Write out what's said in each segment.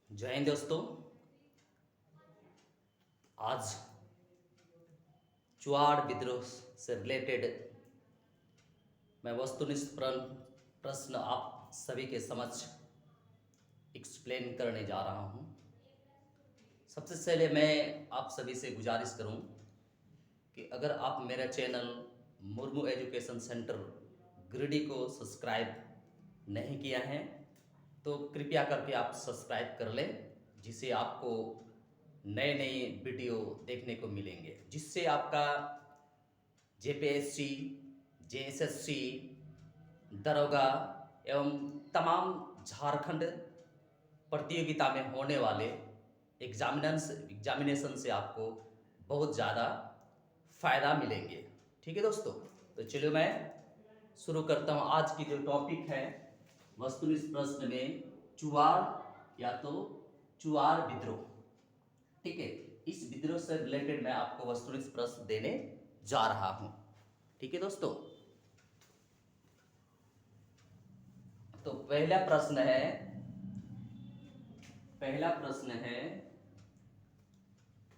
जय हिंद दोस्तों। आज चुआड़ विद्रोह से रिलेटेड मैं वस्तुनिष्ठ प्रश्न आप सभी के समक्ष एक्सप्लेन करने जा रहा हूं। सबसे पहले मैं आप सभी से गुजारिश करूं कि अगर आप मेरा channel Murmu education centre Giridih को सब्सक्राइब नहीं किया है तो कृपया करके आप सब्सक्राइब कर लें, जिससे आपको नए नए वीडियो देखने को मिलेंगे, जिससे आपका जेपीएससी, जेएसएससी, दरोगा एवं तमाम झारखंड प्रतियोगिता में होने वाले एग्जामिनेशन से आपको बहुत ज़्यादा फ़ायदा मिलेंगे। ठीक है दोस्तों, तो चलिए मैं शुरू करता हूँ। आज की जो टॉपिक है वस्तुनिष्ठ प्रश्न में चुआड़ या तो चुआड़ विद्रोह। ठीक है, इस विद्रोह से रिलेटेड मैं आपको वस्तुनिष्ठ प्रश्न देने जा रहा हूं। ठीक है दोस्तों, तो पहला प्रश्न है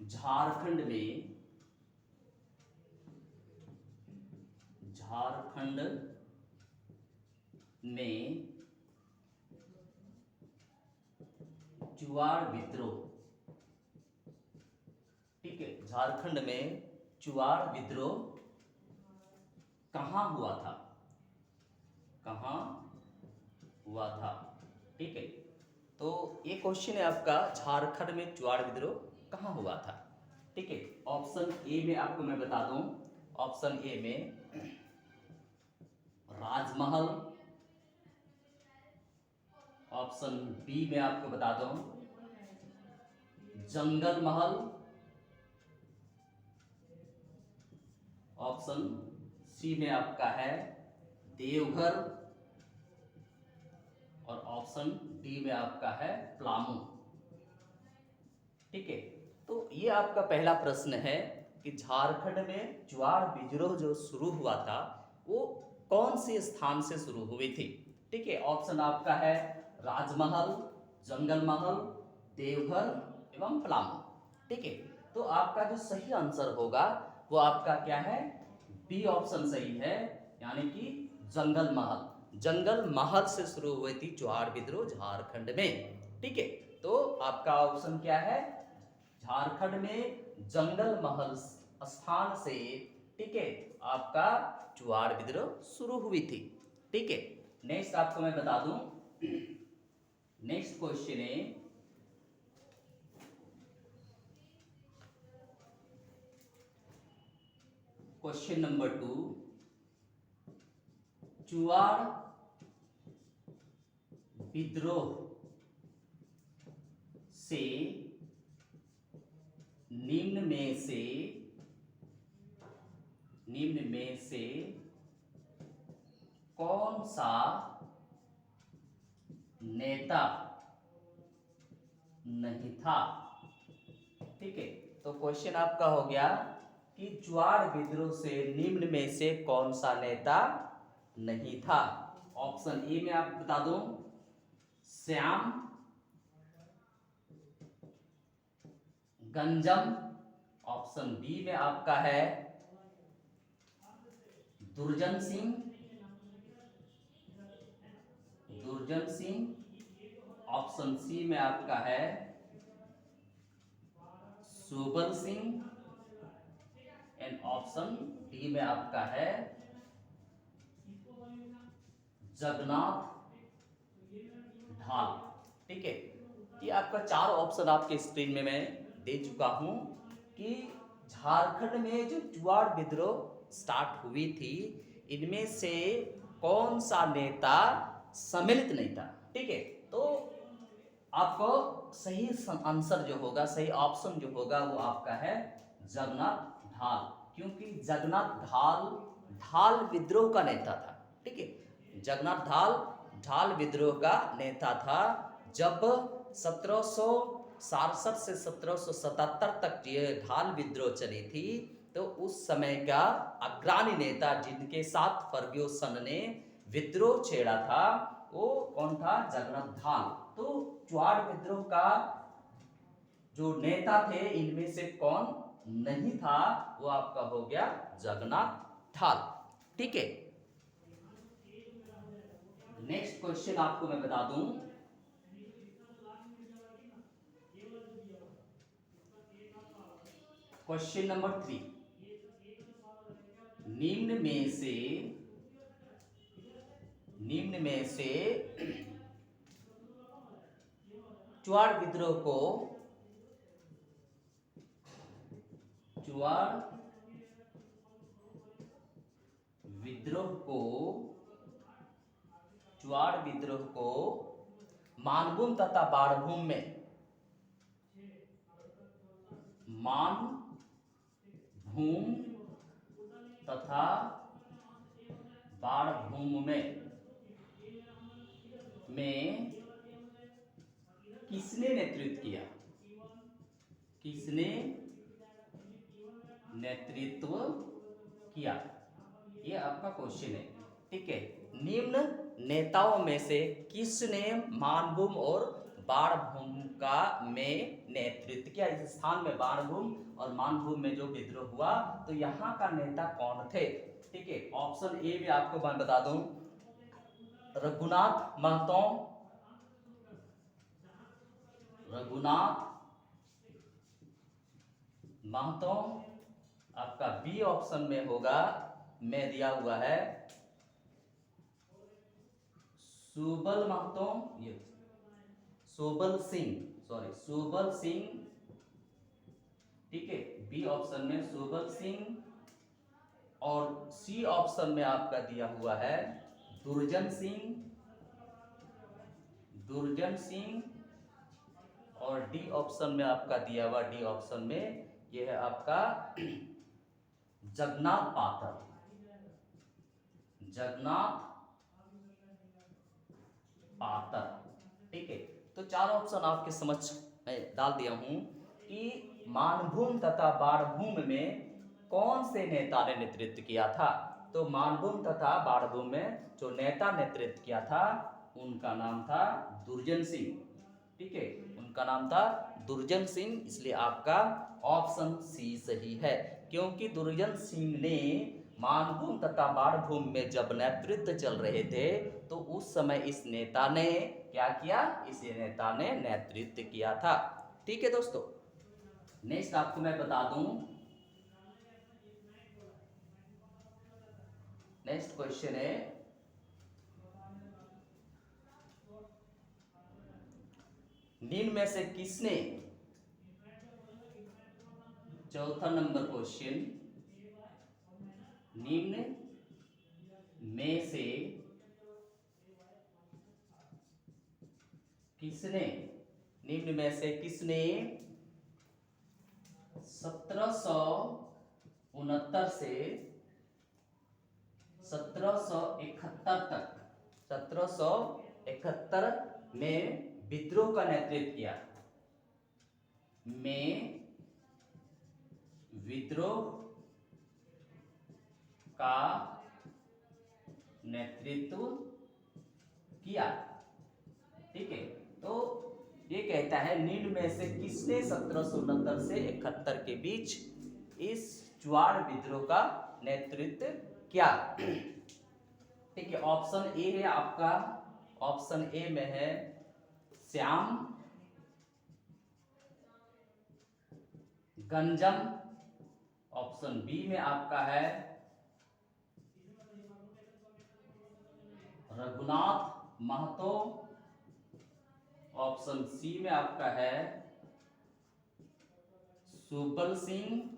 झारखंड में चुआड़ विद्रोह। ठीक है, झारखंड में चुआड़ विद्रोह कहां हुआ था? ठीक है, तो ये क्वेश्चन है आपका, झारखंड में चुआड़ विद्रोह कहां हुआ था? ठीक है, ऑप्शन ए में आपको मैं बता दूं, ऑप्शन ए में राजमहल, ऑप्शन बी में आपको बता दूं जंगल महल, ऑप्शन सी में आपका है देवघर और ऑप्शन डी में आपका है पलामू। ठीक है, तो ये आपका पहला प्रश्न है कि झारखंड में चुआड़ विद्रोह जो शुरू हुआ था वो कौन से स्थान से शुरू हुई थी? ठीक है, ऑप्शन आपका है राजमहल, जंगल महल, देवघर एवं पलामू। ठीक है, तो आपका जो सही आंसर होगा वो आपका क्या है? बी ऑप्शन सही है, यानी कि जंगल महल से शुरू हुई थी चुआड़ विद्रोह झारखंड में। ठीक है, तो आपका ऑप्शन क्या है? झारखंड में जंगल महल स्थान से, ठीक है, आपका चुआड़ विद्रोह शुरू हुई थी। ठीक है, नेक्स्ट आपको मैं बता दूं, नेक्स्ट क्वेश्चन है क्वेश्चन नंबर 2, चुआड़ विद्रोह से निम्न में से कौन सा नेता नहीं था? ठीक है, तो क्वेश्चन आपका हो गया कि चुआड़ विद्रोह से निम्न में से कौन सा नेता नहीं था? ऑप्शन ए में आप बता दूं श्याम गंजम, ऑप्शन बी में आपका है दुर्जन सिंह, ऑप्शन सी में आपका है Subal Singh and option D में आपका है जगन्नाथ ढाल। ठीक है, ये आपका 4 ऑप्शन आपके स्क्रीन में मैं दे चुका हूं कि झारखंड में जो चुआड़ विद्रोह स्टार्ट हुई थी इनमें से कौन सा नेता सम्मिलित नहीं था। ठीक है, तो आपको सही आंसर जो होगा, सही ऑप्शन जो होगा वो आपका है जगन्नाथ ढाल, क्योंकि जगन्नाथ ढाल विद्रोह का नेता था। ठीक है, जगन्नाथ ढाल विद्रोह का नेता था। जब 1767 से 1777 तक ये ढाल विद्रोह चली थी, तो उस समय का अग्रणी नेता जिनके साथ फर्ग्यूसन ने विद्रोह छेड़ा था वो कौन था? जगन्नाथ। तो चुआड़ विद्रोह का जो नेता थे इनमें से कौन नहीं था? वो आपका हो गया जगन्नाथ। ठीक है। नेक्स्ट क्वेश्चन आपको मैं बता दूं, क्वेश्चन नंबर 3, निम्न में से चुआड़ विद्रोह को मानभूम तथा बाणभूम में किसने नेतृत्व किया? ये आपका क्वेश्चन है। ठीक है। निम्न नेताओं में से किसने मानभूम और बाणभूम का में नेतृत्व किया? इस स्थान में बाणभूम और मानभूम में जो विद्रोह हुआ, तो यहाँ का नेता कौन थे? ठीक है। ऑप्शन ए में आपको मैं बता दूं, रघुनाथ महतो। आपका बी ऑप्शन में होगा, में दिया हुआ है सुबल महतो, ये सुबल सिंह। ठीक है। बी ऑप्शन में सुबल सिंह, और सी ऑप्शन में आपका दिया हुआ है दुर्जन सिंह, और डी ऑप्शन में आपका दिया हुआ, डी ऑप्शन में यह है आपका जगन्नाथ पातर। ठीक है। तो चार ऑप्शन आपके समझ मैं डाल दिया हूं कि मानभूम तथा बाणभूम में कौन से नेता ने नेतृत्व किया था। तो मानभूम तथा बाणभूम में जो नेता नेतृत्व किया था उनका नाम था दुर्जन सिंह। ठीक है। उनका नाम था दुर्जन सिंह, इसलिए आपका ऑप्शन सी सही है, क्योंकि दुर्जन सिंह ने मानभूम तथा बाणभूम में जब नेतृत्व चल रहे थे तो उस समय इस नेता ने क्या किया? इस नेता ने नेतृत्व किया था। ठीक है दोस्तों। नेक्स्ट आपको मैं बता दूं, नेक्स्ट क्वेश्चन है, निम्न में से किसने, चौथा नंबर क्वेश्चन, निम्न में से किसने 1769 से 1771 में विद्रोह का नेतृत्व किया? विद्रोह का नेतृत्व किया। ठीक है। तो ये कहता है निम्न में से किसने 1769 से 71 के बीच इस चुआड़ विद्रोह का नेतृत्व किया? ठीक है। ऑप्शन ए है आपका, ऑप्शन ए में है श्याम गंजम, ऑप्शन बी में आपका है रघुनाथ महतो, ऑप्शन सी में आपका है सुबल सिंह,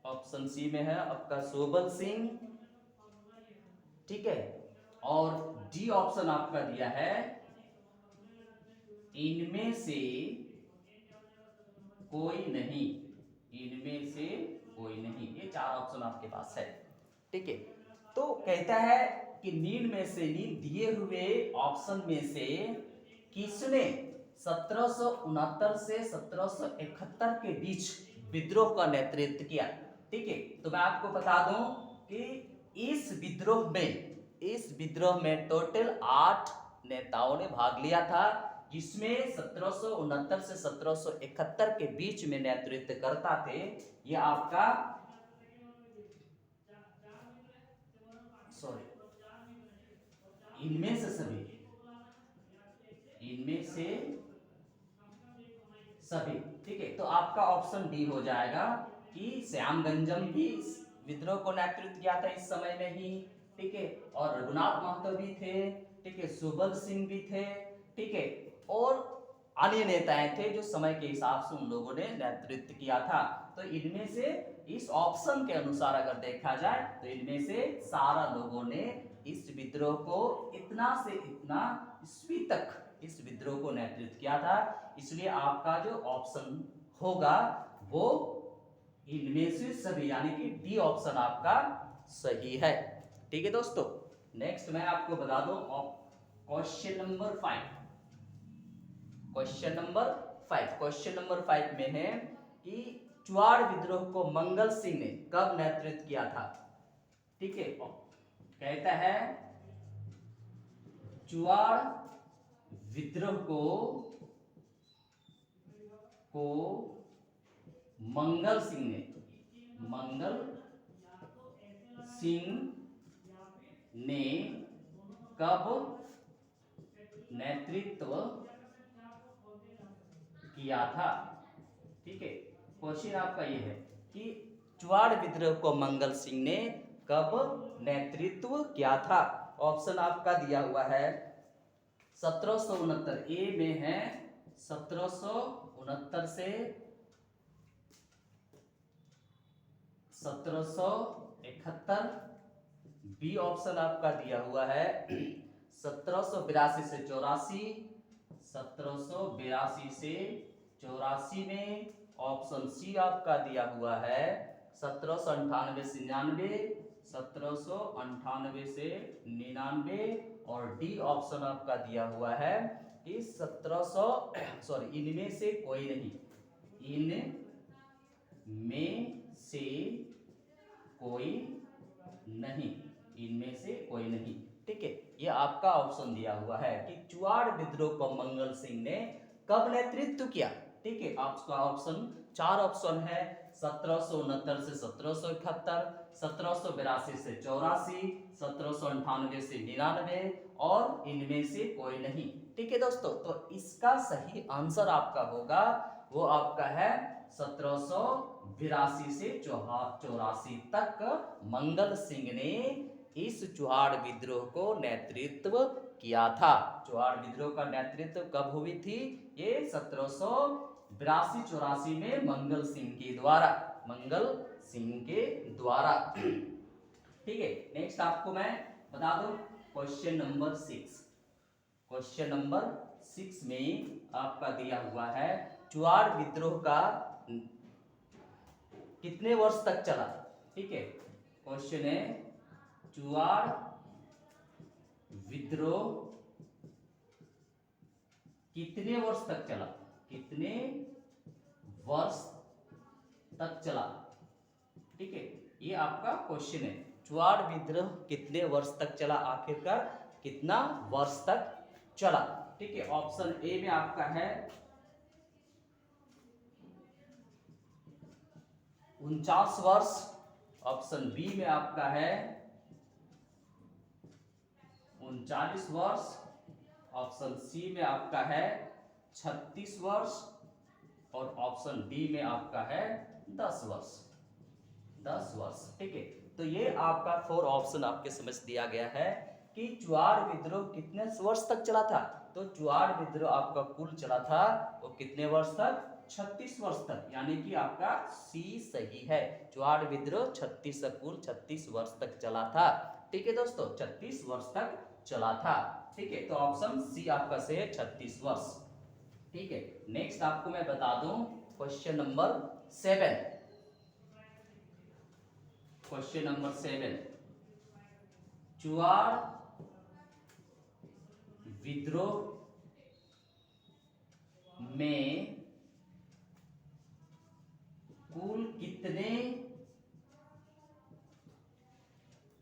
ऑप्शन सी में है आपका सुबल सिंह। ठीक है। और डी ऑप्शन आपका दिया है इनमें से कोई नहीं, ये चार ऑप्शन आपके पास है। ठीक है। तो कहता है कि निम्न में से दिए हुए ऑप्शन में से किसने 1769 से 1771 के बीच विद्रोह का नेतृत्व किया? ठीक है। तो मैं आपको बता दूं कि इस विद्रोह में इस विद्रोह में टोटल 8 नेताओं ने भाग लिया था, जिसमें 1769 से 1771 के बीच में नेतृत्व करता थे ये आपका इनमें से सभी, ठीक है। तो आपका ऑप्शन डी हो जाएगा कि श्यामगंजम भी इस विद्रोह को नेतृत्व किया था इस समय में ही, ठीक है। और रघुनाथ महतो भी थे, ठीक है, सुबल सिंह भी थे, ठीक है, और अन्य नेताएं थे जो समय के हिसाब से उन लोगों ने नेतृत्व किया था। तो इनमें से इस ऑप्शन के अनुसार अगर देखा जाए तो इनमें से सारा लोगों ने इस विद्रोह को इतना से इतना ईस्वी तक इस विद्रोह को नेतृत्व किया था। इसलिए आपका जो ऑप्शन होगा वो इनमें से सभी, यानी कि डी ऑप्शन आपका सही है, ठीक है दोस्तों। नेक्स्ट मैं आपको बता दूं क्वेश्चन नंबर 5। क्वेश्चन नंबर 5 में है कि चुआड़ विद्रोह को मंगल सिंह ने कब नेतृत्व किया था, ठीक है। कहता है चुआड़ विद्रोह को मंगल सिंह ने कब नेतृत्व किया था, ठीक है। क्वेश्चन आपका ये है कि चुआड़ विद्रोह को मंगल सिंह ने कब नेतृत्व किया था। ऑप्शन आपका दिया हुआ है 1769, ए में है 1769 से 1771, बी ऑप्शन आपका दिया हुआ है 1782 से 84, 1782 से 84 में। ऑप्शन सी आपका दिया हुआ है 1798 से 99, 1798 से 99, और डी ऑप्शन आपका दिया हुआ है कि 1700 इनमें से कोई नहीं, इनमें से कोई नहीं, ठीक है। ये आपका ऑप्शन दिया हुआ है कि चुआड़ विद्रोह को मंगल सिंह ने कब नेतृत्व किया, ठीक है। आपका ऑप्शन 4 ऑप्शन है 1769 से 1771, 1782 से 84, 1798 से 99, और इनमें से कोई नहीं, ठीक है दोस्तों। तो इसका सही आंसर आपका होगा वो आपका है 1782 से 84 तक मंगल सिंह ने इस चुआड़ विद्रोह को नेतृत्व किया था। चुआड़ विद्रोह का नेतृत्व कब हुई थी? ये 1782-84 में मंगल सिंह के द्वारा, ठीक है। नेक्स्ट आपको मैं बता दूं क्वेश्चन नंबर 6। क्वेश्चन नंबर 6 में आपका दिया हुआ है चुआड़ विद्रोह का कितने वर्ष तक चला, ठीक है। क्वेश्चन है चुआड़ विद्रोह कितने वर्ष तक चला, ठीक है। ये आपका क्वेश्चन है, चुआड़ विद्रोह कितने वर्ष तक चला, आखिरकार कितना वर्ष तक चला, ठीक है। ऑप्शन ए में आपका है 49 वर्ष, ऑप्शन बी में आपका है 39 वर्ष, ऑप्शन सी में आपका है 36 वर्ष, और ऑप्शन डी में आपका है 10 वर्ष, ठीक है। तो ये आपका 4 ऑप्शन आपके समझ दिया गया है कि चुआड़ विद्रोह कितने वर्ष तक चला था। तो चुआड़ विद्रोह आपका कुल चला था वो कितने वर्ष तक? 36 वर्ष तक, यानी कि आपका सी सही है। चुआड़ विद्रोह 36 वर्ष तक चला था, ठीक है दोस्तों, 36 वर्ष तक चला था, ठीक है। तो ऑप्शन सी आपका सही है 36 वर्ष, ठीक है। नेक्स्ट आपको मैं बता दूं question number 7। Question number 7, Chuar विद्रोह में कुल कितने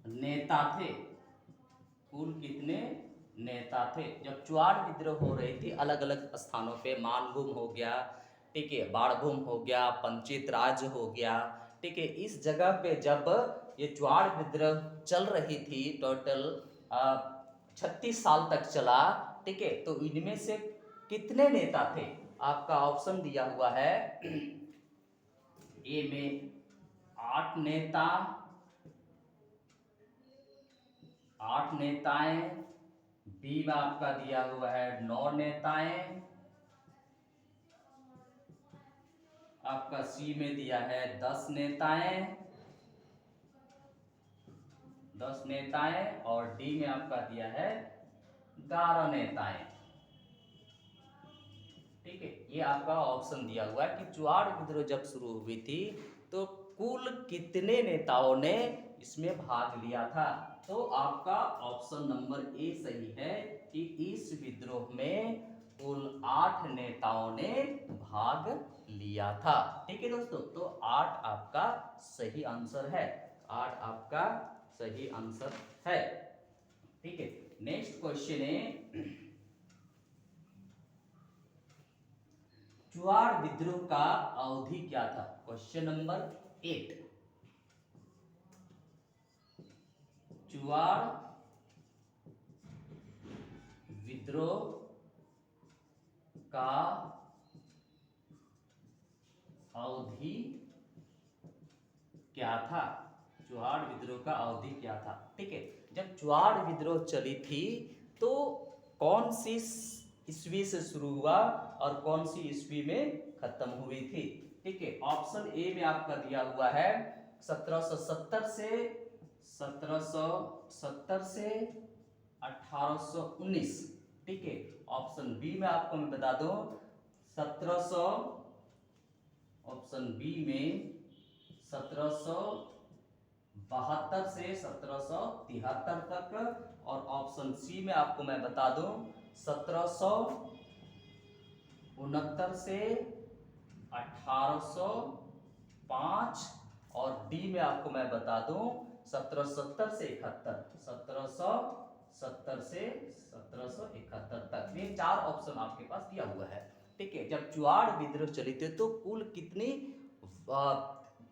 नेता थे, नेता थे जब चुआड़ विद्रोह हो रही थी अलग अलग स्थानों पे। मानभूम हो गया, ठीक है, बाड़भूम हो गया, पंचित राज हो गया, ठीक है। इस जगह पे जब ये चुआड़ विद्रोह चल रही थी, टोटल 36 साल तक चला, ठीक है। तो इनमें से कितने नेता थे? आपका ऑप्शन दिया हुआ है, ए में 8 नेता, 8 नेताएं, बी में आपका दिया हुआ है 9 नेताएं, आपका सी में दिया है 10 नेताएं, 10 नेताएं, और डी में आपका दिया है 11 नेताएं, ठीक है। ये आपका ऑप्शन दिया हुआ है कि चुआड़ विद्रोह जब शुरू हुई थी तो कुल कितने नेताओं ने इसमें भाग लिया था। तो आपका ऑप्शन नंबर ए सही है कि इस विद्रोह में कुल 8 नेताओं ने भाग लिया था, ठीक है दोस्तों। तो 8 आपका सही आंसर है, 8 आपका सही आंसर है, ठीक है। नेक्स्ट क्वेश्चन है, चुआड़ विद्रोह का अवधि क्या था? क्वेश्चन नंबर 8, चुआड़ विद्रोह का अवधि क्या था? चुआड़ विद्रोह का अवधि क्या था, ठीक है। जब चुआड़ विद्रोह चली थी तो कौन सी ईस्वी से शुरू हुआ और कौन सी ईस्वी में खत्म हुई थी, ठीक है। ऑप्शन ए में आपका दिया हुआ है 1770 से 1819, ठीक है। ऑप्शन बी में आपको मैं बता दूं 1700, ऑप्शन बी में 1772 से 1773 तक, और ऑप्शन सी में आपको मैं बता दूं 1769 से 1805, और डी में आपको मैं बता दूं 1770 से 71, 1770 से 1771 तक। ये 4 ऑप्शन आपके पास दिया हुआ है, ठीक है। जब चुआड़ विद्रोह चली थी तो कुल कितनी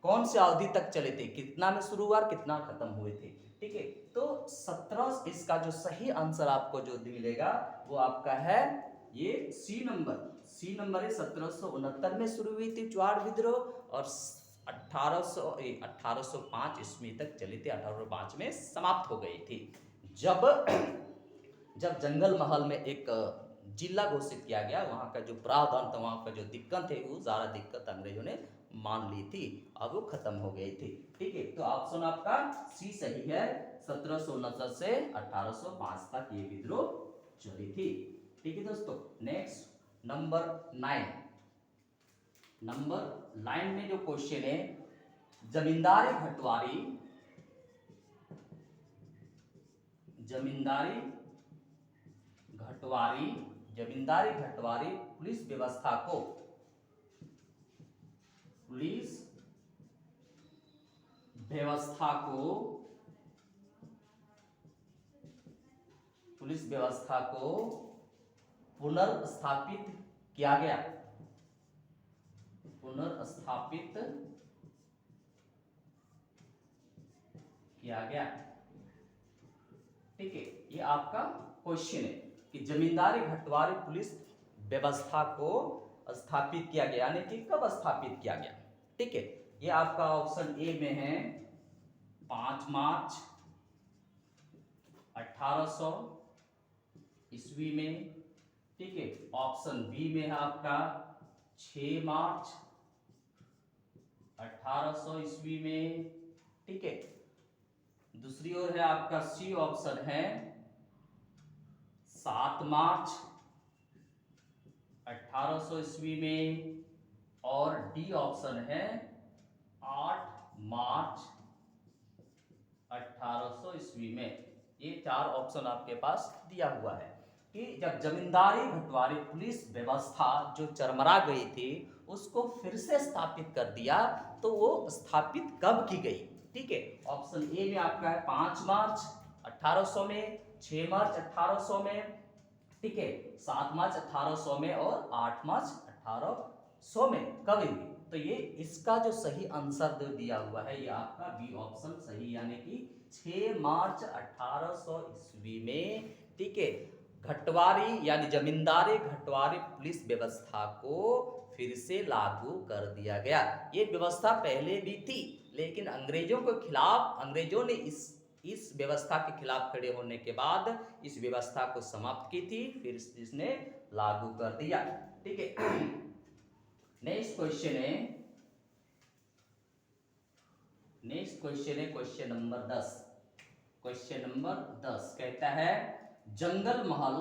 कौन से अवधि तक चले थे, कितना में शुरू हुआ, कितना खत्म हुए थे, ठीक है। तो 17, इसका जो सही आंसर आपको जो मिलेगा वो आपका है ये सी नंबर, सी नंबर है। 1769 में शुरू हुई थी चुआड़ विद्रोह और 1805 ईस्वी तक चली थी, 1805 में समाप्त हो गई थी। जब जंगल महल में एक जिला घोषित किया गया, वहाँ का जो प्रावधान था, वहाँ का जो दिक्कत है, वो ज़्यादा दिक्कत अंग्रेजों ने मान ली थी, अब वो खत्म हो गई थी, ठीक है। तो ऑप्शन आपका सी सही है, 1769 से 1805 तक ये विद्रोह चली थी, ठीक है दोस्तों। नेक्स्ट नंबर 9, नंबर 9 में जो क्वेश्चन है, जमींदारी घटवारी पुलिस व्यवस्था को पुनर्स्थापित किया गया, ठीक है। ये आपका क्वेश्चन है कि जमींदारी घटवारी पुलिस व्यवस्था को स्थापित किया गया, यानी कि कब स्थापित किया गया, ठीक है। ये आपका ऑप्शन ए में है 5 मार्च 1800 ईस्वी में, ठीक है। ऑप्शन बी में है आपका 6 मार्च 1800 ईस्वी में, ठीक है। दूसरी ओर है आपका सी ऑप्शन है 7 मार्च 1800 ईस्वी में, और डी ऑप्शन है 8 मार्च 1800 ईस्वी में। ये 4 ऑप्शन आपके पास दिया हुआ है कि जब जमींदारी घटवारी पुलिस व्यवस्था जो चरमरा गई थी उसको फिर से स्थापित कर दिया, तो वो स्थापित कब की गई, ठीक है। ऑप्शन ए में आपका है 5 मार्च 1800 में, 6 मार्च 1800 में, ठीक है, 7 मार्च 1800 में और 8 मार्च 1800 में कब हुई? तो ये इसका जो सही आंसर दिया हुआ है ये आपका बी ऑप्शन सही, यानी कि 6 मार्च 1800 ईस्वी में, ठीक है, घटवारी यानी जमींदारी घटवारी पुलिस व्यवस्था को फिर से लागू कर दिया गया। ये व्यवस्था पहले भी थी, लेकिन अंग्रेजों के खिलाफ, अंग्रेजों ने इस व्यवस्था के खिलाफ खड़े होने के बाद इस व्यवस्था को समाप्त की थी, फिर इसने लागू कर दिया। ठीक है, नेक्स्ट क्वेश्चन है, क्वेश्चन नंबर 10। क्वेश्चन नंबर 10 कहता है जंगल महल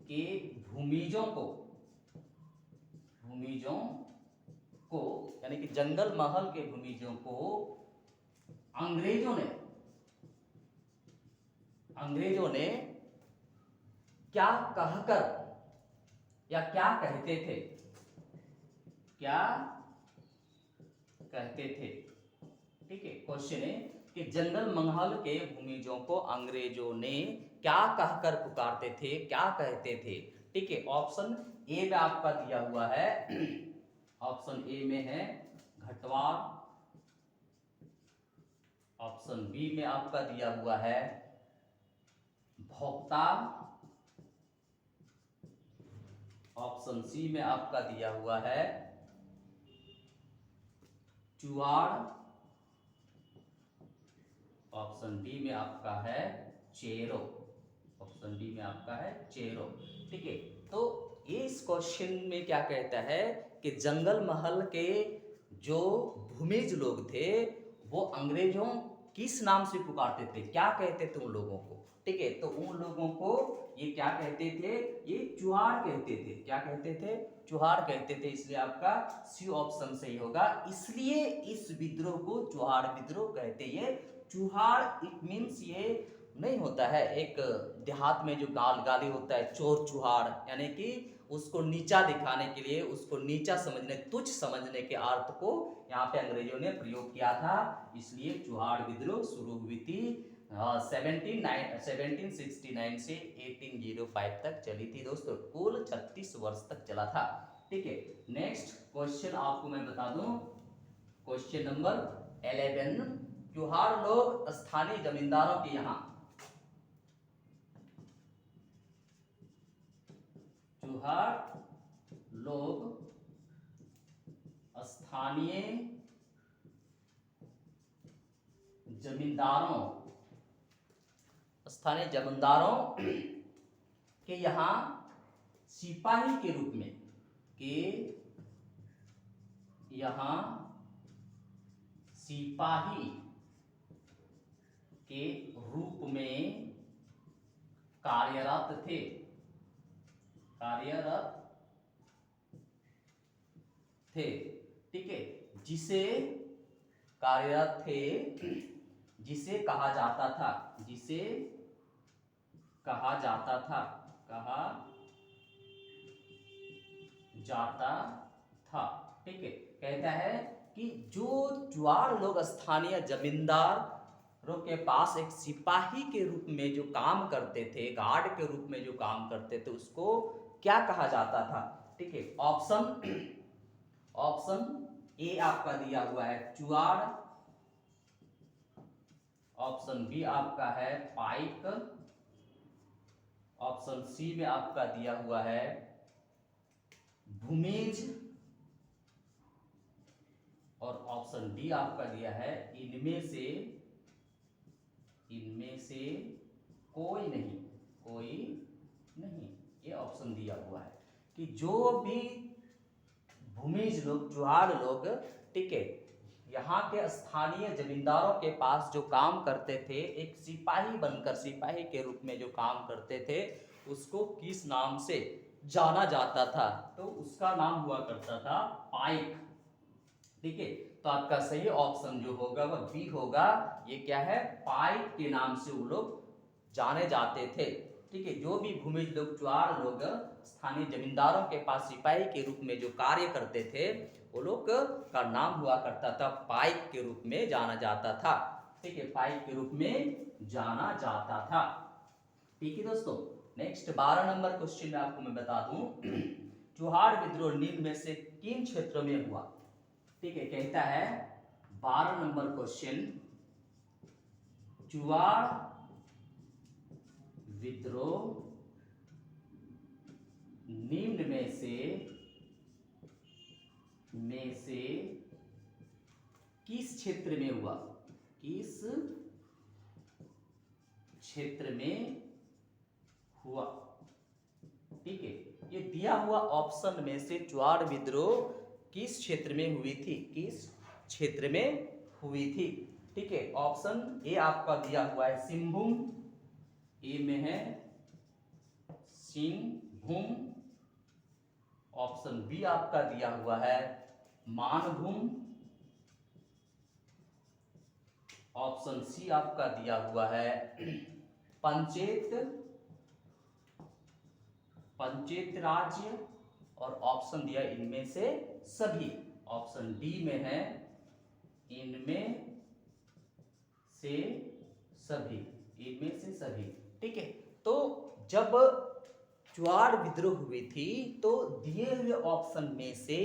के भूमिजों को यानी कि जंगल महल के भूमिजों को अंग्रेजों ने क्या कहकर या क्या कहते थे? ठीक है, क्वेश्चन है कि जंगल महल के भूमिजों को अंग्रेजों ने क्या कहकर पुकारते थे, क्या कहते थे? ठीक है, ऑप्शन ए में आपका दिया हुआ है, ऑप्शन ए में है घटवार, ऑप्शन बी में आपका दिया हुआ है भोक्ता, ऑप्शन सी में आपका दिया हुआ है चुआड़, ऑप्शन डी में आपका है चेरो, ऑप्शन डी में आपका है चेरो। ठीक है, तो ये इस क्वेश्चन में क्या कहता है कि जंगल महल के जो भूमिज लोग थे वो अंग्रेजों किस नाम से पुकारते थे, क्या कहते थे उन लोगों को? ठीक है, तो उन लोगों को ये क्या कहते थे? ये चुहाड़ कहते थे। क्या कहते थे? चुहाड़ कहते थे, इसलिए आपका सी ऑप्शन सही होगा। इसलिए इस विद्रोह को चुहाड़ विद्रोह कहते हैं। ये चुहाड़ इट मीन्स ये नहीं होता है, एक देहात में जो गाली होता है चोर चुहाड़, यानी कि उसको नीचा दिखाने के लिए, उसको नीचा समझने, तुच्छ समझने के अर्थ को यहाँ पे अंग्रेजों ने प्रयोग किया था, इसलिए चुहाड़ विद्रोह शुरू हुई थी 1769 से 1805 तक चली थी दोस्तों, कुल 36 वर्ष तक चला था। ठीक है, नेक्स्ट क्वेश्चन आपको मैं बता दूं, क्वेश्चन नंबर 11, चुहाड़ लोग स्थानीय जमींदारों के यहाँ, चुहाड़ लोग स्थानीय जमींदारों के यहाँ सिपाही के रूप में, सिपाही के रूप में कार्यरत थे, ठीक है, जिसे कार्यरत थे, जिसे कहा जाता था, ठीक है, कहता है कि जो चुहाड़ लोग स्थानीय जमींदारों के पास एक सिपाही के रूप में जो काम करते थे, गार्ड के रूप में जो काम करते थे, उसको क्या कहा जाता था? ठीक है, ऑप्शन ए आपका दिया हुआ है चुआड़, ऑप्शन बी आपका है पाइक, ऑप्शन सी में आपका दिया हुआ है भूमिज, और ऑप्शन डी आपका दिया है इनमें से कोई नहीं। ये ऑप्शन दिया हुआ है कि जो भी भूमिज लोग, चुहाड़ लोग, ठीक है, यहाँ के स्थानीय जमींदारों के पास जो काम करते थे, एक सिपाही बनकर, सिपाही के रूप में जो काम करते थे, उसको किस नाम से जाना जाता था? तो उसका नाम हुआ करता था पाइक। ठीक है, तो आपका सही ऑप्शन जो होगा वह बी होगा। ये क्या है? पाइक के नाम से वो लोग जाने जाते थे। ठीक है, जो भी भूमिज लोग, चुहाड़ लोग स्थानीय जमींदारों के पास सिपाही के रूप में जो कार्य करते थे, वो लोग का नाम हुआ करता था पाइक के रूप में जाना जाता था। ठीक है, पाइक के रूप में जाना जाता था। ठीक है दोस्तों, नेक्स्ट 12 नंबर क्वेश्चन में आपको मैं बता दूं, चुहाड़ विद्रोह निम्न में से किन क्षेत्रों में हुआ। ठीक है, कहता है 12 नंबर क्वेश्चन, चुहाड़ विद्रोह निम्न में से किस क्षेत्र में हुआ, किस क्षेत्र में हुआ। ठीक है, ये दिया हुआ ऑप्शन में से चुहाड़ विद्रोह किस क्षेत्र में हुई थी, किस क्षेत्र में हुई थी। ठीक है, ऑप्शन ए आपका दिया हुआ है सिंहभूम, ए में है सिंहभूम। ऑप्शन बी आपका दिया हुआ है मानभूम। ऑप्शन सी आपका दिया हुआ है पंचेत राज्य, और ऑप्शन दिया इनमें से सभी। ऑप्शन डी में है इनमें से सभी, इनमें से सभी। ठीक है, तो जब चुहाड़ विद्रोह हुई थी तो दिए हुए ऑप्शन में से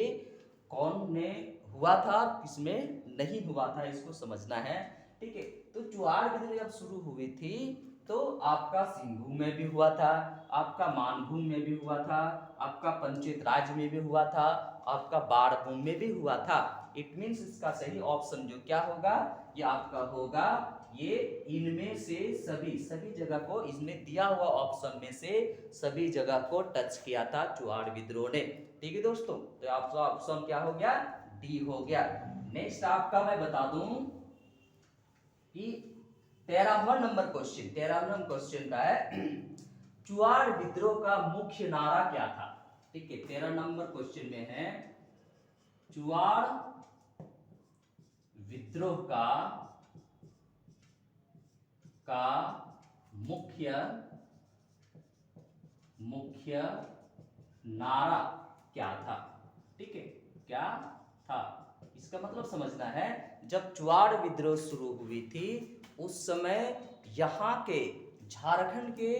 कौन में हुआ था, किसमें नहीं हुआ था, इसको समझना है। ठीक है, तो चुहाड़ विद्रोह जब शुरू हुई थी तो आपका सिंहभूम में भी हुआ था, आपका मानभूम में भी हुआ था, आपका पंचायत राज में भी हुआ था, आपका बाड़भूम में भी हुआ था। इट मीन्स इसका सही ऑप्शन जो क्या होगा, ये आपका होगा ये इनमें से सभी, सभी जगह को, इसमें दिया हुआ ऑप्शन में से सभी जगह को टच किया था चुहाड़ विद्रोह ने। ठीक है दोस्तों, तो आपका ऑप्शन क्या हो गया, डी हो गया। नेक्स्ट आपका मैं बता दूं कि 13वां नंबर क्वेश्चन, 13वां नंबर क्वेश्चन का है चुहाड़ विद्रोह का मुख्य नारा क्या था। ठीक है, 13 नंबर क्वेश्चन में है चुहाड़ विद्रोह का मुख्य नारा क्या था। ठीक है, क्या था, इसका मतलब समझना है। जब चुहाड़ विद्रोह शुरू हुई थी उस समय यहाँ के झारखंड के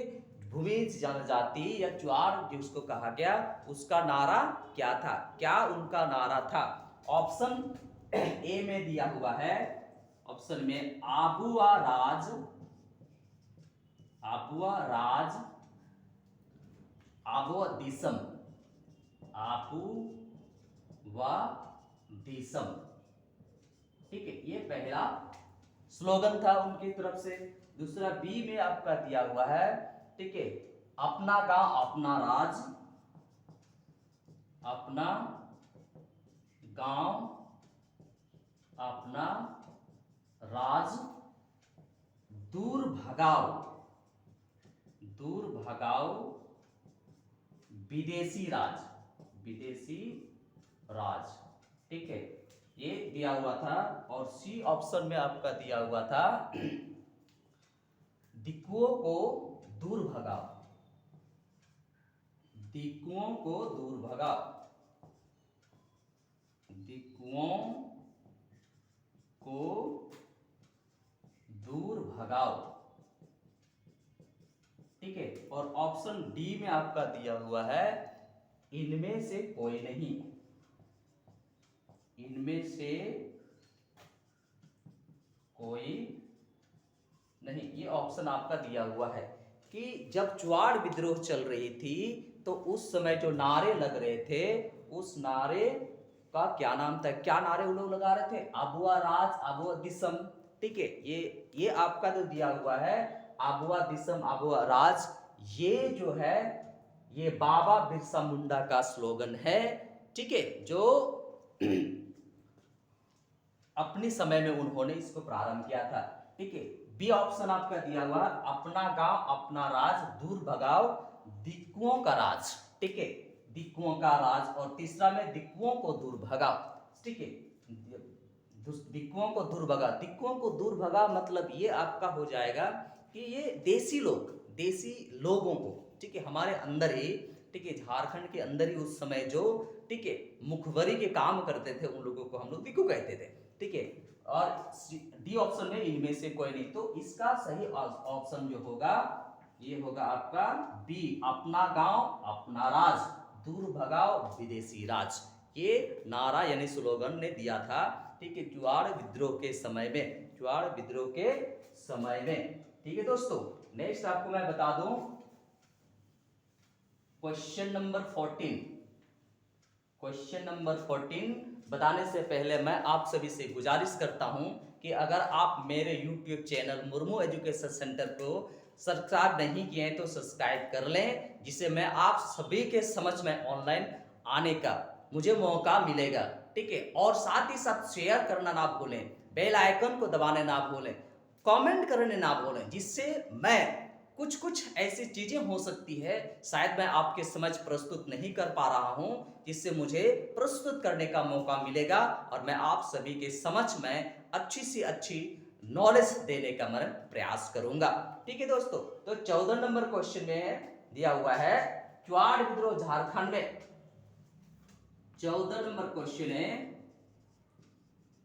भूमिज जनजाति या चुहाड़ जिसको कहा गया, उसका नारा क्या था, क्या उनका नारा था। ऑप्शन ए में दिया हुआ है, ऑप्शन में आबुआ राज, आबुआ राज, आबुआ दिसम, आबुआ दिसम। ठीक है, ये पहला स्लोगन था उनकी तरफ से। दूसरा बी में आपका दिया हुआ है, ठीक है, अपना गांव अपना राज, अपना गांव अपना राज, दूर भगाओ, दूर भगाओ विदेशी राज, विदेशी राज। ठीक है, ये दिया हुआ था। और सी ऑप्शन में आपका दिया हुआ था दिक्कुओं को दूर भगाओ, दिक्कुओं को दूर भगाओ, दिक्कुओं को दूर भगाओ। ठीक है, और ऑप्शन डी में आपका दिया हुआ है इनमें से कोई नहीं, इनमें से कोई नहीं। ये ऑप्शन आपका दिया हुआ है कि जब चुहाड़ विद्रोह चल रही थी तो उस समय जो नारे लग रहे थे, उस नारे का क्या नाम था, क्या नारे वो लोग लगा रहे थे, आबुआ राज आबुआ दिसम। ठीक है, ये आपका जो दिया हुआ है आबुआ दिसम आबुआ राज, ये जो है ये बाबा बिरसा मुंडा का स्लोगन है। ठीक है, जो अपने समय में उन्होंने इसको प्रारंभ किया था। ठीक है, बी ऑप्शन आपका दिया हुआ अपना गांव अपना राज, दूर भगाओ दिक्कुओं का राज। ठीक है, दिक्कुओं का राज। और तीसरा में दिक्कुओं को दूर भगाओ। ठीक है, दिक्कुओं को दूर भगा, दिक्कुओं को दूर भगा मतलब ये आपका हो जाएगा कि ये देसी लोग, देसी लोगों को, ठीक है, हमारे अंदर ही, ठीक है, झारखंड के अंदर ही उस समय जो, ठीक है, मुखबरी के काम करते थे उन लोगों को हम लोग दिक्कू कहते थे। ठीक है। और डी ऑप्शन में इनमें से कोई नहीं, तो इसका सही ऑप्शन जो होगा ये होगा आपका बी, अपना गांव अपना राज, दूर भगाओ विदेशी राज। ये नारा यानी स्लोगन ने दिया था, ठीक है, चुआड़ विद्रोह के समय में, चुआड़ विद्रोह के समय में। ठीक है दोस्तों, नेक्स्ट आपको मैं बता दूं क्वेश्चन नंबर 14। क्वेश्चन नंबर 14 बताने से पहले मैं आप सभी से गुजारिश करता हूं कि अगर आप मेरे YouTube channel Murmu education centre को सब्सक्राइब नहीं किए हैं तो सब्सक्राइब कर लें, जिससे मैं आप सभी के समझ में ऑनलाइन आने का मुझे मौका मिलेगा। ठीक है, और साथ ही साथ शेयर करना ना भूलें, बेल आइकन को दबाने ना भूलें, कमेंट करने ना भूलें, जिससे मैं कुछ ऐसी चीजें हो सकती है शायद मैं आपके समझ प्रस्तुत नहीं कर पा रहा हूं, जिससे मुझे प्रस्तुत करने का मौका मिलेगा और मैं आप सभी के समझ में अच्छी सी अच्छी नॉलेज देने का मैं प्रयास करूंगा। ठीक है दोस्तों, तो 14 नंबर क्वेश्चन में दिया हुआ है चुआड़ विद्रोह झारखंड में। 14 नंबर क्वेश्चन है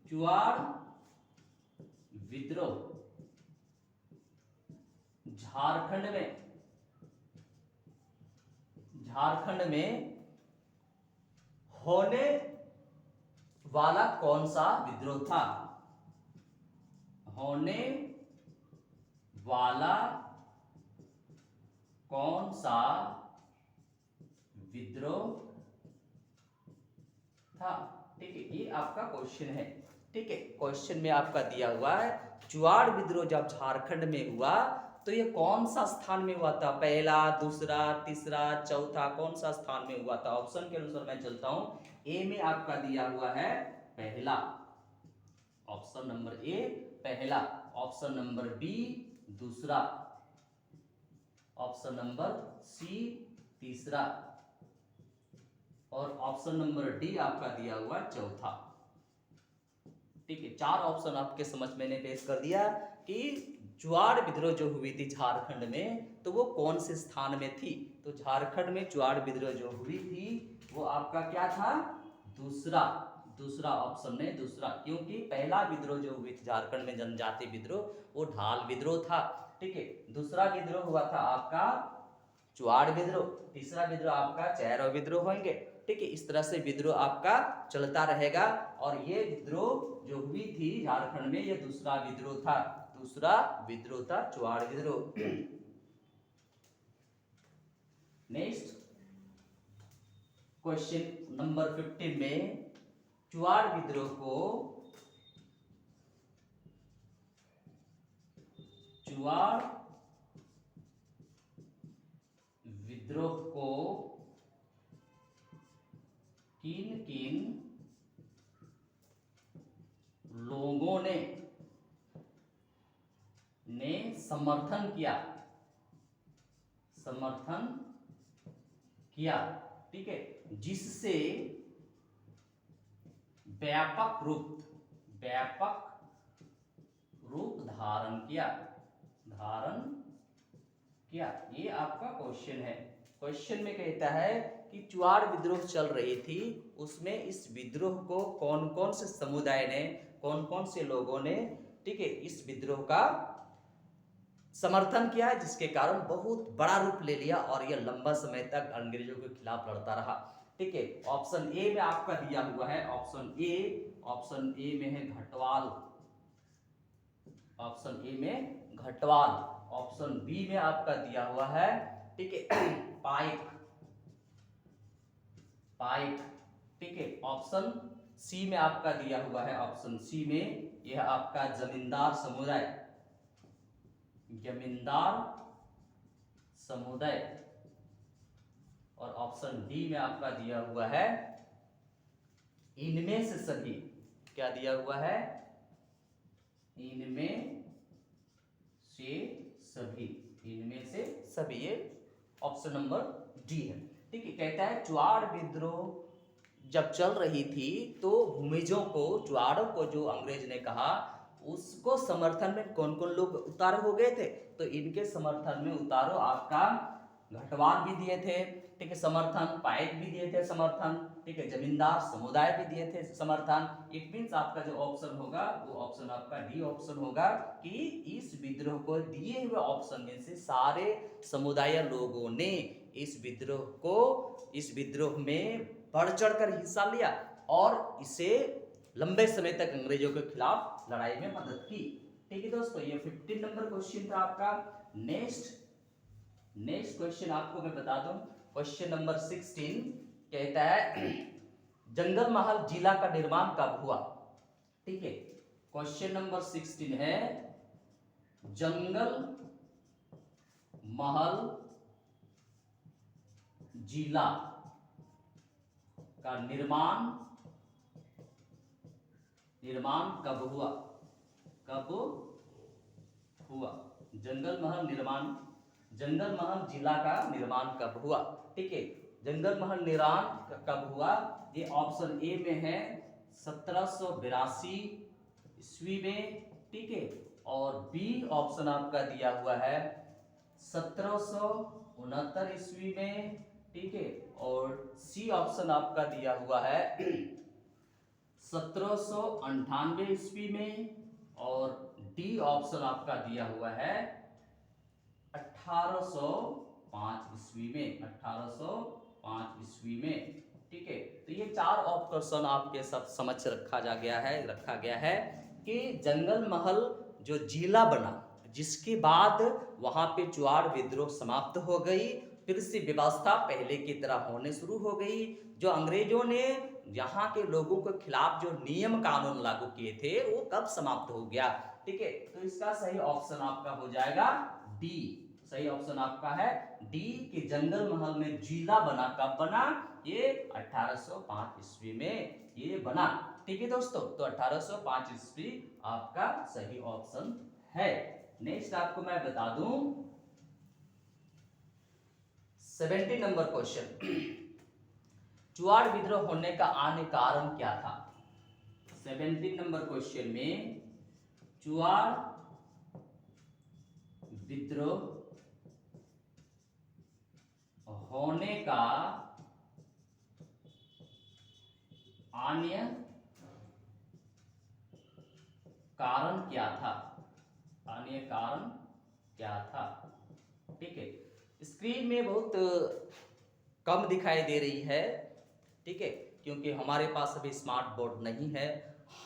चुआड़ विद्रोह झारखंड में, झारखंड में होने वाला कौन सा विद्रोह था? होने वाला कौन सा विद्रोह था? ठीक है, ये आपका क्वेश्चन है। ठीक है, क्वेश्चन में आपका दिया हुआ है चुआड़ विद्रोह जब झारखंड में हुआ तो ये कौन सा स्थान में हुआ था? पहला, दूसरा, तीसरा, चौथा, कौन सा स्थान में हुआ था? ऑप्शन के अनुसार मैं चलता हूं। ए में आपका दिया हुआ है पहला, ऑप्शन नंबर ए पहला, ऑप्शन नंबर बी दूसरा, ऑप्शन नंबर सी तीसरा, और ऑप्शन नंबर डी आपका दिया हुआ चौथा। ठीक है, चार ऑप्शन आपके समझ मैंने पेश कर दिया कि चुआड़ विद्रोह जो हुई थी झारखंड में तो वो कौन से स्थान में थी। तो झारखंड में चुआड़ विद्रोह जो हुई थी वो आपका क्या था? दूसरा, दूसरा ऑप्शन में दूसरा, क्योंकि पहला विद्रोह जो हुई थी झारखंड में जनजाति विद्रोह वो ढाल विद्रोह था। ठीक है, दूसरा विद्रोह हुआ था आपका चुआड़ विद्रोह, तीसरा विद्रोह आपका चैरो विद्रोह होंगे। ठीक है, इस तरह से विद्रोह आपका चलता रहेगा और ये विद्रोह जो हुई थी झारखंड में ये दूसरा विद्रोह था, दूसरा विद्रोह था चुआड़ विद्रोह। नेक्स्ट क्वेश्चन नंबर 15 में चुआड़ विद्रोह को, चुआड़ विद्रोह को किन किन लोगों ने समर्थन किया, समर्थन किया? ठीक है, जिससे व्यापक रूप धारण किया, धारण किया। ये आपका क्वेश्चन है। क्वेश्चन में कहता है कि चुआड़ विद्रोह चल रही थी, उसमें इस विद्रोह को कौन कौन से समुदाय ने, कौन कौन से लोगों ने, ठीक है, इस विद्रोह का समर्थन किया है, जिसके कारण बहुत बड़ा रूप ले लिया और यह लंबा समय तक अंग्रेजों के खिलाफ लड़ता रहा। ठीक है, ऑप्शन ए में आपका दिया हुआ है, ऑप्शन ए में है घटवाल, ऑप्शन ए में घटवाल, ऑप्शन बी में आपका दिया हुआ है, ठीक है, पाइक, पाइक। ठीक है, ऑप्शन सी में आपका दिया हुआ है, ऑप्शन सी में यह आपका जमींदार समुदाय, जमींदार समुदाय, और ऑप्शन डी में आपका दिया हुआ है इनमें से सभी। क्या दिया हुआ है? इनमें से सभी, इनमें से सभी, ये ऑप्शन नंबर डी है। ठीक है, कहता है चुआड़ विद्रोह जब चल रही थी तो भूमिजों को, चुआड़ों को जो अंग्रेज ने कहा उसको समर्थन में कौन कौन लोग उतारू हो गए थे? तो इनके समर्थन में उतारो आपका घटवार भी दिए थे, ठीक है, समर्थन, पाइक भी दिए थे समर्थन, ठीक है, जमींदार समुदाय भी दिए थे समर्थन। इट मींस आपका जो ऑप्शन होगा वो ऑप्शन आपका डी ऑप्शन होगा कि इस विद्रोह को दिए हुए ऑप्शन में से सारे समुदाय लोगों ने इस विद्रोह में बढ़ चढ़कर हिस्सा लिया और इसे लंबे समय तक अंग्रेजों के खिलाफ लड़ाई में मदद की। ठीक है दोस्तों, ये 15 नंबर क्वेश्चन था आपका। नेक्स्ट क्वेश्चन आपको मैं बता दूं, क्वेश्चन नंबर 16 कहता है जंगल महल जिला का निर्माण कब हुआ। ठीक है, क्वेश्चन नंबर 16 है जंगल महल जिला का निर्माण कब हुआ, जंगल महल जिला का निर्माण कब हुआ। ठीक है, जंगल महल निर्माण कब हुआ, ये ऑप्शन ए में है 1782 ईस्वी में। ठीक है, और बी ऑप्शन आपका दिया हुआ है 1769 ईस्वी में। ठीक है, और सी ऑप्शन आपका दिया हुआ है 1798 ईस्वी में, और डी ऑप्शन आपका दिया हुआ है 1805 ईस्वी में, 1805 ईस्वी में। ठीक है, तो ये चार ऑप्शन आपके सब समझ रखा गया है कि जंगल महल जो जिला बना, जिसके बाद वहां पे चुआड़ विद्रोह समाप्त हो गई, फिर से व्यवस्था पहले की तरह होने शुरू हो गई। जो अंग्रेजों ने यहाँ के लोगों के खिलाफ जो नियम कानून लागू किए थे वो कब समाप्त हो गया। ठीक है, तो इसका सही ऑप्शन आपका हो जाएगा डी। सही ऑप्शन आपका है डी कि जंगल महल में जिला बना कब बना, ये 1805 ईस्वी में ये बना। ठीक है दोस्तों, तो 1805 ईस्वी आपका सही ऑप्शन है। नेक्स्ट आपको मैं बता दूं 17 नंबर क्वेश्चन चुआड़ विद्रोह होने का अन्य कारण क्या था। 17 नंबर क्वेश्चन में चुआड़ विद्रोह होने का अन्य कारण क्या था, ठीक है, स्क्रीन में बहुत कम दिखाई दे रही है। ठीक है, क्योंकि हमारे पास अभी स्मार्ट बोर्ड नहीं है।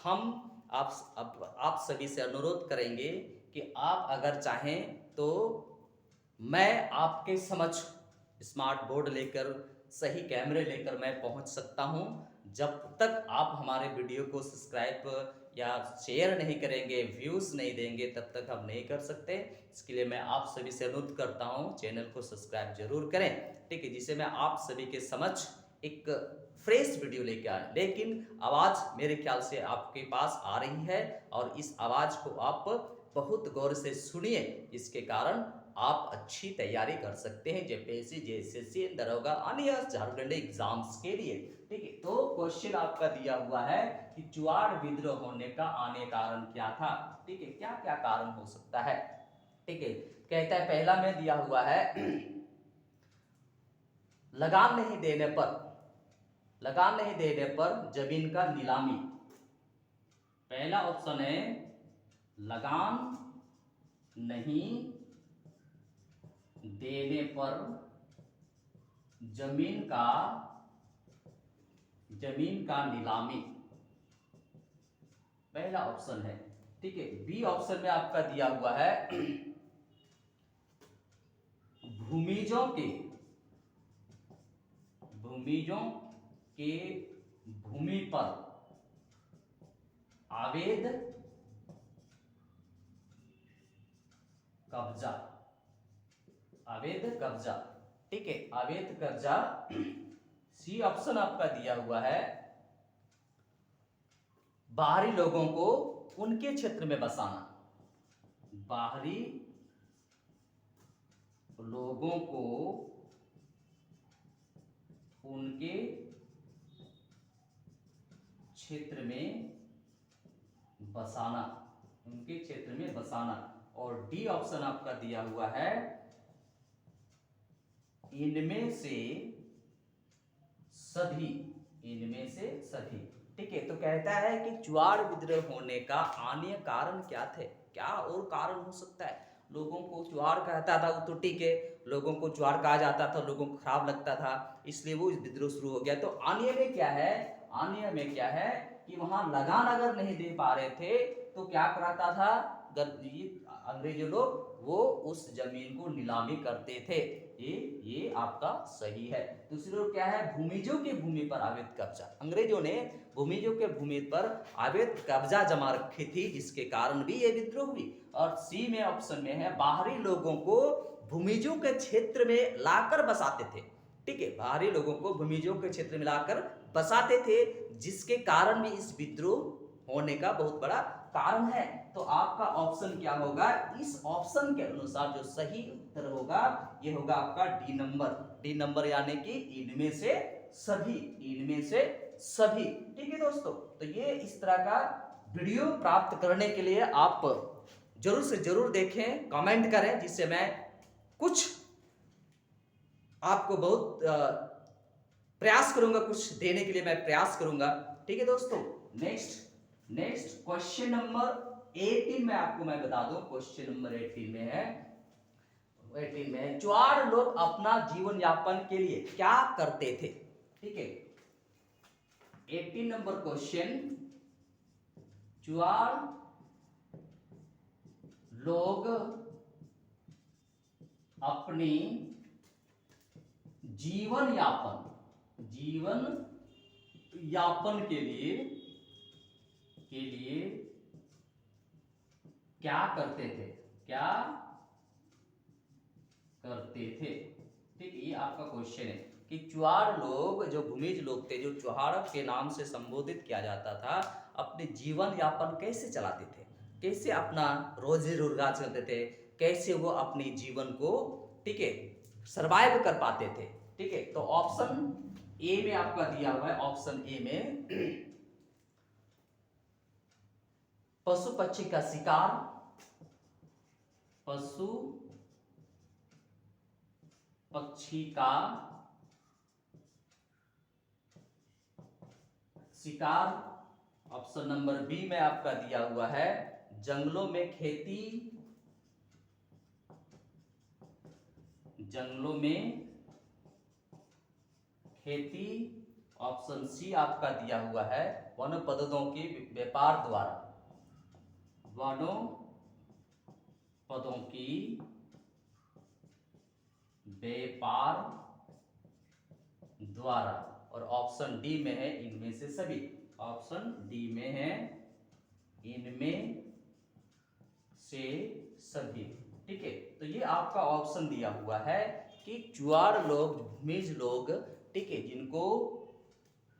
हम आप सभी से अनुरोध करेंगे कि आप अगर चाहें तो मैं आपके समक्ष स्मार्ट बोर्ड लेकर, सही कैमरे लेकर मैं पहुंच सकता हूं। जब तक आप हमारे वीडियो को सब्सक्राइब या शेयर नहीं करेंगे, व्यूज़ नहीं देंगे, तब तक हम नहीं कर सकते। इसके लिए मैं आप सभी से अनुरोध करता हूं चैनल को सब्सक्राइब जरूर करें। ठीक है, जिससे मैं आप सभी के समक्ष एक फ्रेश वीडियो लेके आए। लेकिन आवाज़ मेरे ख्याल से आपके पास आ रही है और इस आवाज़ को आप बहुत गौर से सुनिए, इसके कारण आप अच्छी तैयारी कर सकते हैं जेपीएससी, जेएसएससी, दरोगा, अन्य झारखंड एग्जाम्स के लिए। ठीक है, तो क्वेश्चन आपका दिया हुआ है कि चुआड़ विद्रोह होने का अन्य कारण क्या था। ठीक है, क्या क्या कारण हो सकता है। ठीक है, कहता है पहला में दिया हुआ है लगान नहीं देने पर जमीन का नीलामी। पहला ऑप्शन है लगान नहीं देने पर जमीन का नीलामी, पहला ऑप्शन है। ठीक है, बी ऑप्शन में आपका दिया हुआ है भूमिजों के भूमि पर अवैध कब्जा। ठीक है, अवैध कब्जा। सी ऑप्शन आपका दिया हुआ है बाहरी लोगों को उनके क्षेत्र में बसाना, बाहरी लोगों को उनके क्षेत्र में बसाना, और डी ऑप्शन आपका दिया हुआ है इनमें से सभी, इनमें से सभी। ठीक है, तो कहता है कि चुआड़ विद्रोह होने का अन्य कारण क्या थे, क्या और कारण हो सकता है। लोगों को चुआड़ कहता था, वो तो ठीक है, लोगों को चुआड़ कहा जाता था, लोगों को खराब लगता था, इसलिए वो विद्रोह शुरू हो गया। तो अन्य में क्या है, अन्य में क्या है कि वहां लगान अगर नहीं दे पा रहे थे तो क्या कराता था, अंग्रेजों लोग वो उस जमीन को नीलामी करते थे। ये आपका सही है। दूसरी ओर क्या है, भूमिजों के भूमि पर अवैध कब्जा। अंग्रेजों ने भूमिजों के भूमि पर अवैध कब्जा जमा रखी थी, जिसके कारण भी ये विद्रोह हुई। और सी में ऑप्शन में है, बाहरी लोगों को भूमिजों के क्षेत्र में लाकर बसाते थे। ठीक है, बाहरी लोगों को भूमिजों के क्षेत्र में लाकर बसाते थे, जिसके कारण भी इस विद्रोह होने का बहुत बड़ा कारण है। तो आपका ऑप्शन क्या होगा, इस ऑप्शन के अनुसार जो सही उत्तर होगा ये होगा आपका डी नंबर। डी नंबर यानी कि इनमें से सभी, इनमें से सभी। ठीक है दोस्तों, तो ये इस तरह का वीडियो प्राप्त करने के लिए आप जरूर से जरूर देखें, कमेंट करें, जिससे मैं कुछ आपको बहुत प्रयास करूंगा, कुछ देने के लिए मैं प्रयास करूंगा। ठीक है दोस्तों, नेक्स्ट क्वेश्चन नंबर 18 में आपको मैं बता दूं, क्वेश्चन नंबर 18 में है, 18 में चुआड़ लोग अपना जीवन यापन के लिए क्या करते थे। ठीक है, 18 नंबर क्वेश्चन, चुआड़ लोग अपनी जीवन यापन के लिए क्या करते थे, क्या करते थे। ठीक, ये आपका क्वेश्चन है कि चुआड़ लोग, जो भूमिज लोग थे, जो चुहाड़ के नाम से संबोधित किया जाता था, अपने जीवन यापन कैसे चलाते थे, कैसे अपना रोजी रोजगार चलते थे, कैसे वो अपने जीवन को, ठीक है, सरवाइव कर पाते थे। ठीक है, तो ऑप्शन ए में आपका दिया हुआ है, ऑप्शन ए में पशु पक्षी का शिकार, पशु पक्षी का शिकार। ऑप्शन नंबर बी में आपका दिया हुआ है जंगलों में खेती, जंगलों में खेती। ऑप्शन सी आपका दिया हुआ है वनोपदों के व्यापार द्वारा, वनोपदों की व्यापार द्वारा। और ऑप्शन डी में है इनमें से सभी, ऑप्शन डी में है इनमें से सभी। ठीक है, तो ये आपका ऑप्शन दिया हुआ है कि चुआड़ लोग, भूमिज लोग, ठीक है, जिनको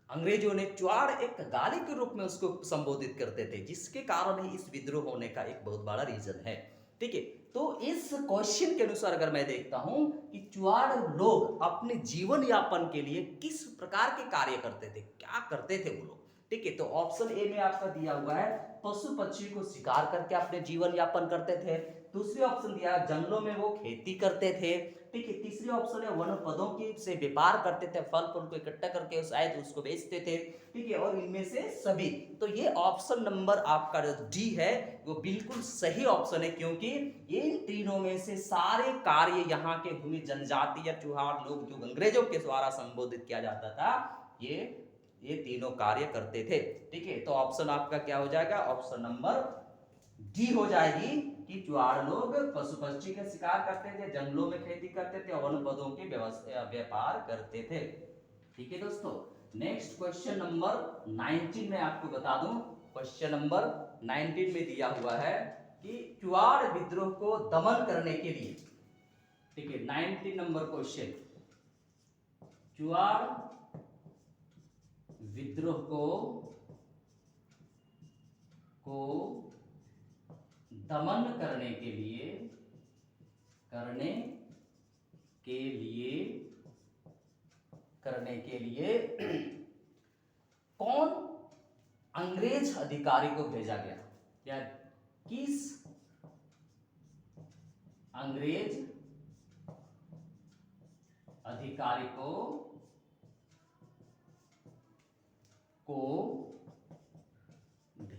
अंग्रेजों ने चुआड़ एक गाली के रूप में उसको संबोधित करते थे, जिसके कारण ही इस विद्रोह होने का एक बहुत बड़ा रीजन है। ठीक है, तो इस क्वेश्चन के अनुसार अगर मैं देखता हूं कि चुआड़ लोग अपने जीवन यापन के लिए किस प्रकार के कार्य करते थे, क्या करते थे वो लोग। ठीक है, तो ऑप्शन ए में आपका दिया हुआ है पशु पक्षी को शिकार करके अपने जीवन यापन करते थे। दूसरी ऑप्शन दिया जंगलों में वो खेती करते थे। ठीक है, तीसरी ऑप्शन है वनोपदों की से व्यापार करते थे, फल फूल को इकट्ठा करके शायद उसको बेचते थे। ठीक है, और इनमें से सभी। तो ये ऑप्शन नंबर आपका जो डी है वो बिल्कुल सही ऑप्शन है, क्योंकि इन तीनों में से सारे कार्य यहाँ के भूमि जनजाति या चुहाड़ लोग जो अंग्रेजों के द्वारा संबोधित किया जाता था, ये तीनों कार्य करते थे। ठीक है, तो ऑप्शन आपका क्या हो जाएगा, ऑप्शन नंबर डी हो जाएगी कि चुआड़ लोग पशु पक्षी का शिकार करते थे, जंगलों में खेती करते थे, वनोपदों के व्यापार करते थे। ठीक है दोस्तों, नेक्स्ट क्वेश्चन नंबर 19 में आपको बता दूं, क्वेश्चन नंबर 19 में दिया हुआ है कि चुआड़ विद्रोह को दमन करने के लिए, ठीक है, 19 नंबर क्वेश्चन, चुआड़ विद्रोह को दमन करने के लिए कौन अंग्रेज अधिकारी को भेजा गया, या किस अंग्रेज पदाधिकारी को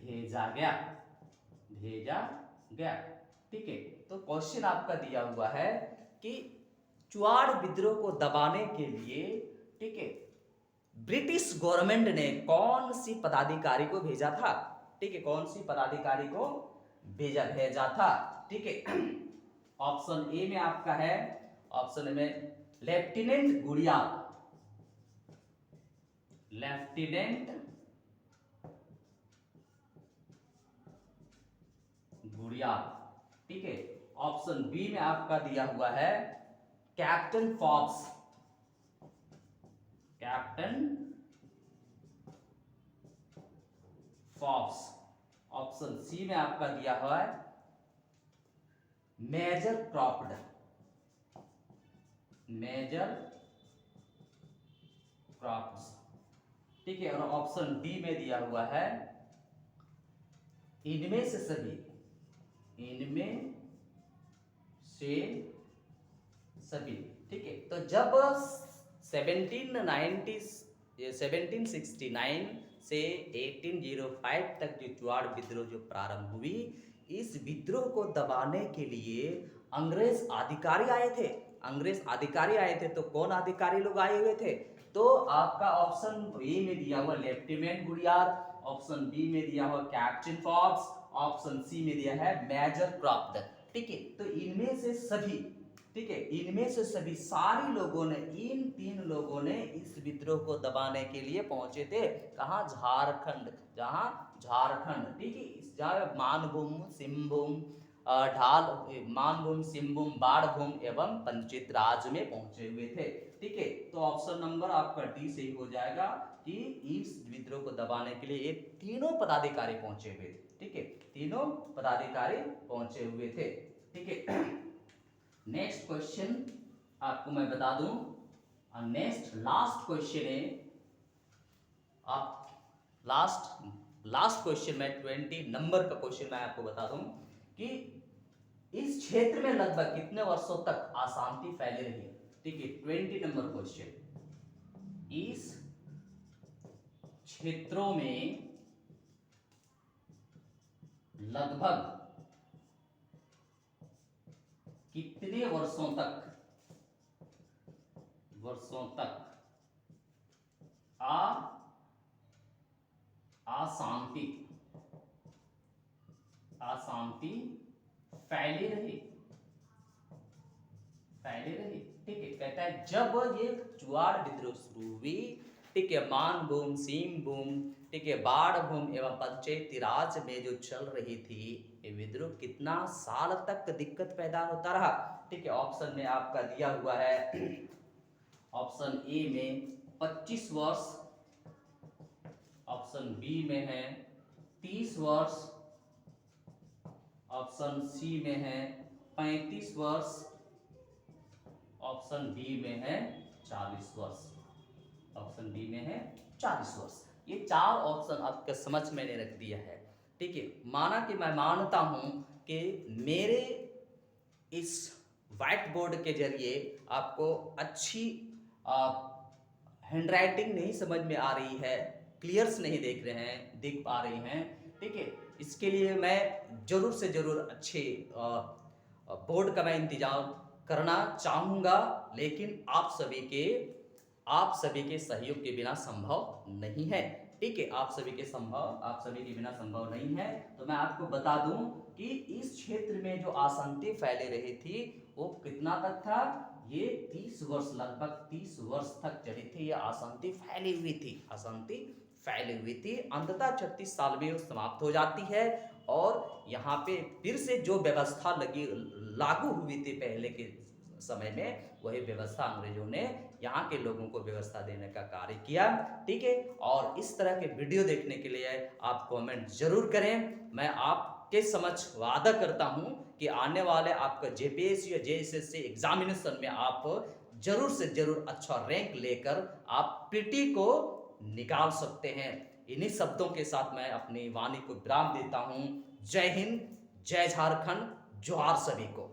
भेजा गया। ठीक है, तो क्वेश्चन आपका दिया हुआ है कि चुआड़ विद्रोह को दबाने के लिए, ठीक है, ब्रिटिश गवर्नमेंट ने कौन सी पदाधिकारी को भेजा था। ठीक है, कौन सी पदाधिकारी को भेजा था। ठीक है, ऑप्शन ए में आपका है, ऑप्शन ए में लेफ्टिनेंट गुड़ियाल, लेफ्टिनेंट गुड़ियाल। ठीक है, ऑप्शन बी में आपका दिया हुआ है Captain Fox, Captain Fox. Option C में आपका दिया हुआ है मेजर क्रॉफ्ट, मेजर क्रॉफ्ट्स। ठीक है, और ऑप्शन डी में दिया हुआ है इनमें से सभी, इनमें से सभी। ठीक है, तो जब 1769 से 1805 तक जो चुआड़ विद्रोह जो प्रारंभ हुई, इस विद्रोह को दबाने के लिए अंग्रेज अधिकारी आए थे। अंग्रेज अधिकारी आए थे, तो कौन अधिकारी लोग आए हुए थे? तो आपका ऑप्शन ए में दिया हुआ लेफ्टिनेंट गुड़ियाल, ऑप्शन बी में दिया हुआ कैप्टन फॉक्स, ऑप्शन सी में दिया है मेजर क्रॉफ्ट। ठीक है, तो इनमें से सभी, ठीक है, इनमें से सभी सारे लोगों ने, इन तीन लोगों ने इस विद्रोह को दबाने के लिए पहुंचे थे। कहाँ? झारखंड, जहां झारखंड। ठीक है, जहाँ मानभूम, सिंहभूम, मानभूम, सिंहभूम, बाणभूम एवं पंचित राज में पहुंचे हुए थे। ठीक है, तो ऑप्शन नंबर आपका डी सही हो जाएगा कि इस विद्रोह को दबाने के लिए ये तीनों पदाधिकारी पहुंचे हुए थे। ठीक है, तीनों पदाधिकारी पहुंचे हुए थे। ठीक है, नेक्स्ट क्वेश्चन आपको मैं बता दूं, नेक्स्ट लास्ट क्वेश्चन है, आप लास्ट क्वेश्चन में 20 नंबर का क्वेश्चन मैं आपको बता दूं कि इस क्षेत्र में लगभग कितने वर्षों तक अशांति फैली रही। ठीक है, 20 नंबर क्वेश्चन, इस क्षेत्रों में लगभग कितने वर्षों तक अशांति फैली रही। ठीक है, कहता है जब ये चुआड़ विद्रोह शुरू हुई, ठीक है, मानभूम, सिंहभूम, ठीक है, बाणभूम एवं पंचायती राज में जो चल रही थी ये विद्रोह, कितना साल तक दिक्कत पैदा होता रहा। ठीक है, ऑप्शन में आपका दिया हुआ है, ऑप्शन ए में 25 वर्ष, ऑप्शन बी में है 30 वर्ष, ऑप्शन सी में है 35 वर्ष, ऑप्शन डी में है 40 वर्ष, ऑप्शन डी में है 40 वर्ष। ये चार ऑप्शन आपके समझ में ने रख दिया है। ठीक है, माना कि मैं मानता हूं कि मेरे इस व्हाइट बोर्ड के जरिए आपको अच्छी हैंडराइटिंग नहीं समझ में आ रही है, क्लियर्स नहीं देख पा रही हैं। ठीक है, इसके लिए मैं जरूर से जरूर अच्छे बोर्ड का मैं इंतजाम करना चाहूँगा, लेकिन आप सभी के सहयोग के बिना संभव नहीं है। ठीक है, आप सभी के बिना संभव नहीं है। तो मैं आपको बता दूं कि इस क्षेत्र में जो अशांति फैली रही थी वो कितना तक था, ये 30 वर्ष, लगभग 30 वर्ष तक चली थी। ये अशांति फैली हुई थी। अंततः 36 साल में वो समाप्त हो जाती है और यहाँ पे फिर से जो व्यवस्था लागू हुई थी पहले के समय में, वही व्यवस्था अंग्रेजों ने यहाँ के लोगों को व्यवस्था देने का कार्य किया। ठीक है, और इस तरह के वीडियो देखने के लिए आप कमेंट जरूर करें। मैं आपके समक्ष वादा करता हूँ कि आने वाले आपका जेपीएससी या जेएसएससी एग्जामिनेशन में आप जरूर से जरूर अच्छा रैंक लेकर आप पीटी को निकाल सकते हैं। इन्हीं शब्दों के साथ मैं अपनी वाणी को विराम देता हूँ। जय हिंद, जय झारखंड, जोहार सभी को।